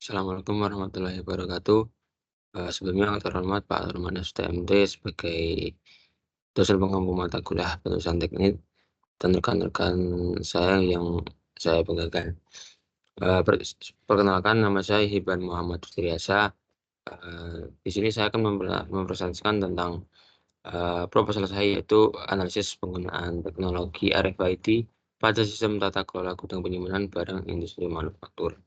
Assalamualaikum warahmatullahi wabarakatuh. Sebelumnya yang terhormat Pak Armando STMT sebagai dosen pengampu mata kuliah pengurusan teknik dan rekan-rekan saya yang saya banggakan. Perkenalkan nama saya Hiban Muhammad Fitriasa. Di sini saya akan mempresentasikan tentang proposal saya, yaitu analisis penggunaan teknologi RFID pada sistem tata kelola gudang penyimpanan barang industri manufaktur.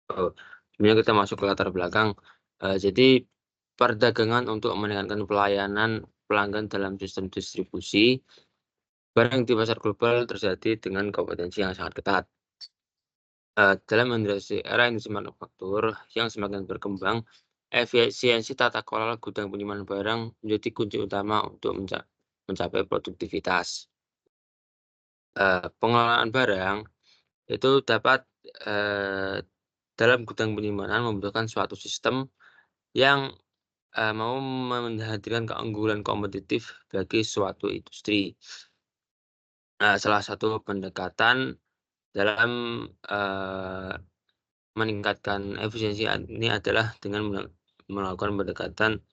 Sebenarnya kita masuk ke latar belakang. Jadi perdagangan untuk meningkatkan pelayanan pelanggan dalam sistem distribusi barang di pasar global terjadi dengan kompetensi yang sangat ketat. Dalam era industri manufaktur yang semakin berkembang, efisiensi tata kelola gudang penyimpanan barang menjadi kunci utama untuk mencapai produktivitas. Pengelolaan barang itu dapat dalam gudang penyimpanan membutuhkan suatu sistem yang mau menghadirkan keunggulan kompetitif bagi suatu industri. Salah satu pendekatan dalam meningkatkan efisiensi ini adalah dengan melakukan pendekatan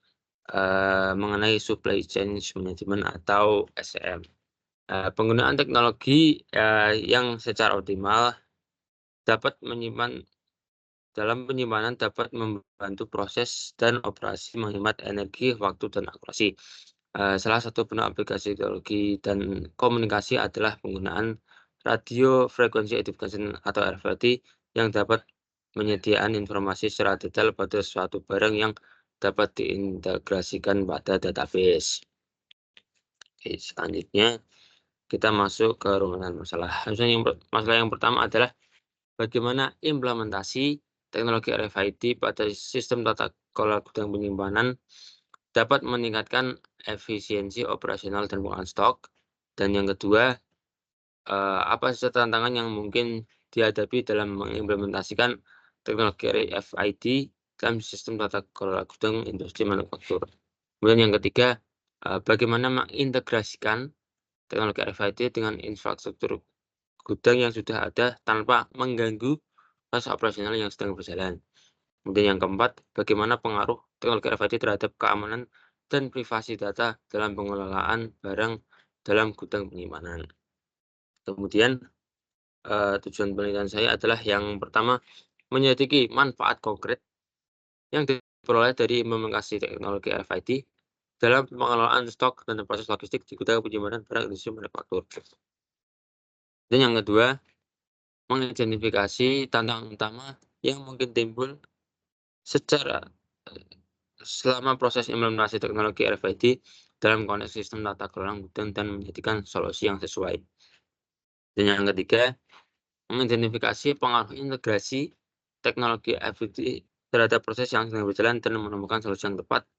mengenai supply chain management atau SCM. Penggunaan teknologi yang secara optimal dapat dalam penyimpanan dapat membantu proses dan operasi menghemat energi, waktu, dan akurasi. Salah satu bentuk aplikasi teknologi dan komunikasi adalah penggunaan radio frequency identification atau RFID yang dapat menyediakan informasi secara detail pada suatu barang yang dapat diintegrasikan pada database. Oke, selanjutnya kita masuk ke runutan masalah. Masalah yang pertama adalah bagaimana implementasi teknologi RFID pada sistem tata kelola gudang penyimpanan dapat meningkatkan efisiensi operasional dan pengelolaan stok. Dan yang kedua, apa saja tantangan yang mungkin dihadapi dalam mengimplementasikan teknologi RFID dalam sistem tata kelola gudang industri manufaktur. Kemudian yang ketiga, bagaimana mengintegrasikan teknologi RFID dengan infrastruktur gudang yang sudah ada tanpa mengganggu proses operasional yang sedang berjalan. Kemudian yang keempat, bagaimana pengaruh teknologi RFID terhadap keamanan dan privasi data dalam pengelolaan barang dalam gudang penyimpanan. Kemudian tujuan penelitian saya adalah yang pertama, menyelidiki manfaat konkret yang diperoleh dari implementasi teknologi RFID dalam pengelolaan stok dan proses logistik di gudang penyimpanan barang industri manufaktur. Dan yang kedua, mengidentifikasi tantangan utama yang mungkin timbul secara selama proses implementasi teknologi RFID dalam konteks sistem tata kelola gudang dan menjadikan solusi yang sesuai. Dan yang ketiga, mengidentifikasi pengaruh integrasi teknologi RFID terhadap proses yang sedang berjalan dan menemukan solusi yang tepat.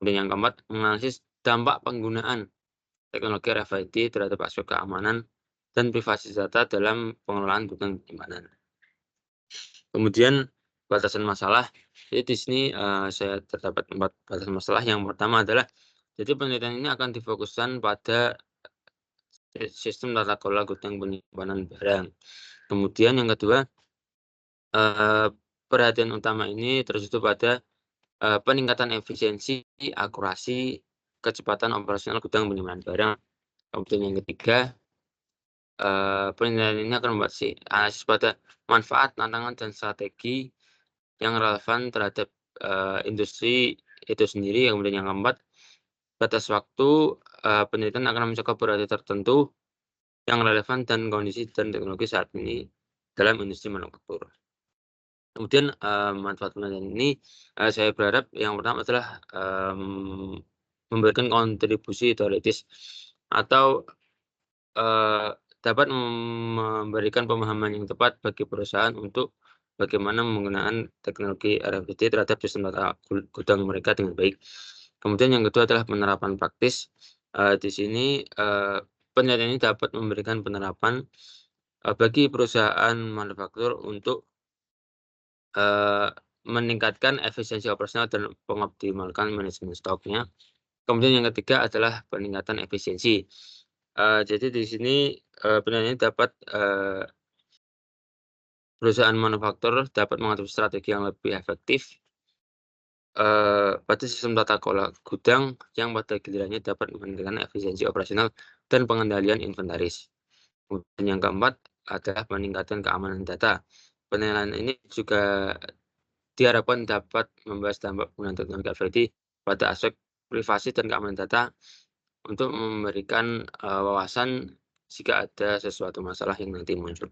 Dan yang keempat, menganalisis dampak penggunaan teknologi RFID terhadap aspek keamanan dan privasi data dalam pengelolaan gudang penyimpanan. Kemudian batasan masalah, jadi di sini saya terdapat 4 batasan masalah. Yang pertama adalah, jadi penelitian ini akan difokuskan pada sistem tata kelola gudang penyimpanan barang. Kemudian yang kedua, perhatian utama ini tertuju pada peningkatan efisiensi, akurasi, kecepatan operasional gudang penyimpanan barang. Kemudian yang ketiga, penelitian ini akan analisis pada manfaat, tantangan, dan strategi yang relevan terhadap industri itu sendiri. Kemudian yang keempat, batas waktu penelitian akan mencakup variabel tertentu yang relevan dan kondisi dan teknologi saat ini dalam industri manufaktur. Kemudian manfaat penelitian ini saya berharap yang pertama adalah memberikan kontribusi teoritis atau dapat memberikan pemahaman yang tepat bagi perusahaan untuk bagaimana menggunakan teknologi RFID terhadap sistem tata gudang mereka dengan baik. Kemudian yang kedua adalah penerapan praktis. Di sini penelitian ini dapat memberikan penerapan bagi perusahaan manufaktur untuk meningkatkan efisiensi operasional dan mengoptimalkan manajemen stoknya. Kemudian yang ketiga adalah peningkatan efisiensi. Jadi di sini penelitian ini dapat perusahaan manufaktur dapat mengatur strategi yang lebih efektif pada sistem tata kelola gudang yang pada gilirannya dapat meningkatkan efisiensi operasional dan pengendalian inventaris. Kemudian yang keempat adalah peningkatan keamanan data. Penilaian ini juga diharapkan dapat membahas dampak penggunaan teknologi IoT pada aspek privasi dan keamanan data untuk memberikan wawasan jika ada sesuatu masalah yang nanti muncul.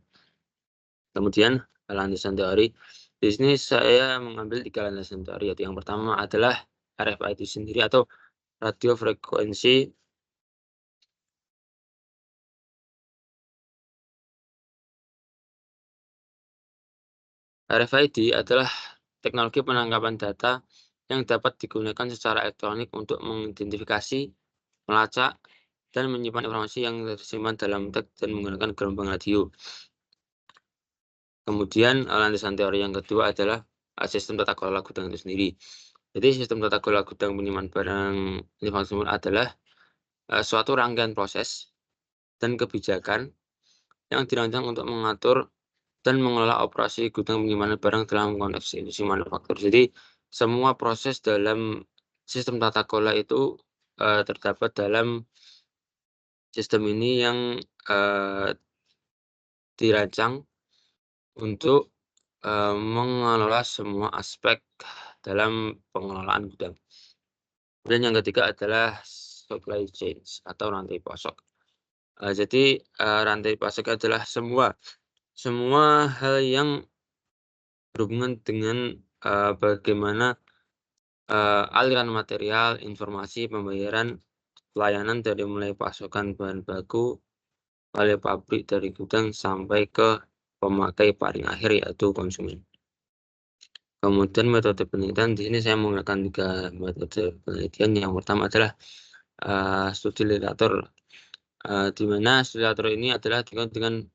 Kemudian landasan teori, di sini saya mengambil 3 landasan teori, yaitu yang pertama adalah RFID sendiri atau radio frekuensi RFID adalah teknologi penangkapan data yang dapat digunakan secara elektronik untuk mengidentifikasi, melacak, dan menyimpan informasi yang tersimpan dalam teks dan menggunakan gelombang radio. Kemudian landasan teori yang kedua adalah sistem tata kelola gudang itu sendiri. Jadi sistem tata kelola gudang penyimpanan barang informasi adalah suatu rangkaian proses dan kebijakan yang dirancang untuk mengatur dan mengelola operasi gudang penyimpanan barang dalam konteks industri manufaktur. Jadi semua proses dalam sistem tata kelola itu terdapat dalam sistem ini yang dirancang untuk mengelola semua aspek dalam pengelolaan gudang. Dan yang ketiga adalah supply chain atau rantai pasok. Jadi rantai pasok adalah semua hal yang berhubungan dengan bagaimana aliran material, informasi, pembayaran, pelayanan dari mulai pasokan bahan baku oleh pabrik dari gudang sampai ke pemakai paling akhir yaitu konsumen. Kemudian metode penelitian di sini saya menggunakan 3 metode penelitian. Yang pertama adalah studi literatur, di mana studi literatur ini adalah dengan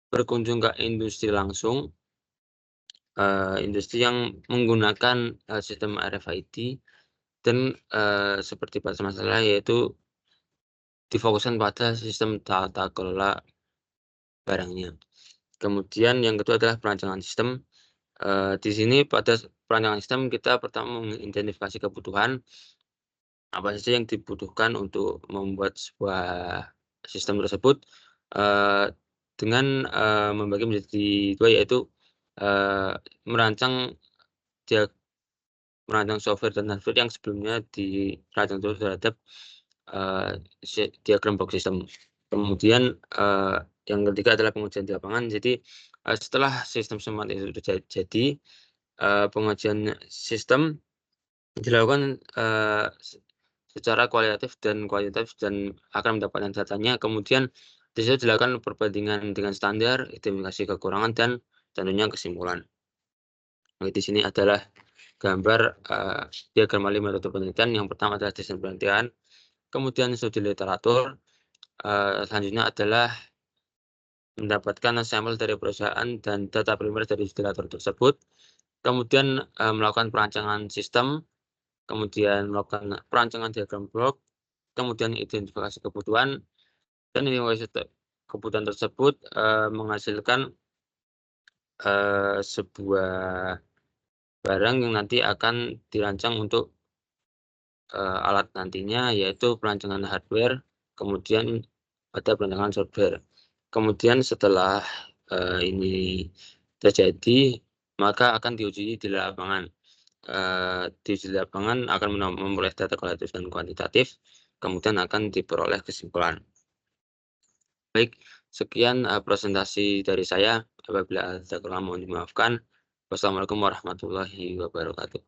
berkunjung ke industri langsung, industri yang menggunakan sistem RFID dan seperti pada masalah yaitu difokuskan pada sistem tata kelola barangnya. Kemudian yang kedua adalah perancangan sistem. Di sini pada perancangan sistem kita pertama mengidentifikasi kebutuhan, apa saja yang dibutuhkan untuk membuat sebuah sistem tersebut, dengan membagi menjadi 2 yaitu merancang software dan hardware yang sebelumnya dirancang terhadap diagram box system. Kemudian yang ketiga adalah pengujian di lapangan. Jadi setelah sistem smart itu sudah jadi, pengujian sistem dilakukan secara kualitatif dan kuantitatif dan akan mendapatkan datanya. Kemudian di situ dilakukan perbandingan dengan standar, identifikasi kekurangan dan tentunya kesimpulan. Di sini adalah gambar diagram 5 metode penelitian. Yang pertama adalah desain penelitian, kemudian studi literatur, selanjutnya adalah mendapatkan sampel dari perusahaan dan data primer dari studi literatur tersebut, kemudian melakukan perancangan sistem, kemudian melakukan perancangan diagram blok, kemudian identifikasi kebutuhan, dan identifikasi kebutuhan tersebut menghasilkan sebuah barang yang nanti akan dirancang untuk alat nantinya, yaitu perancangan hardware, kemudian ada perancangan software. Kemudian setelah ini terjadi, maka akan diuji di lapangan. Diuji di lapangan akan memperoleh data kualitatif dan kuantitatif, kemudian akan diperoleh kesimpulan. Baik, sekian presentasi dari saya. Apabila ada kekurangan mohon dimaafkan. Wassalamualaikum warahmatullahi wabarakatuh.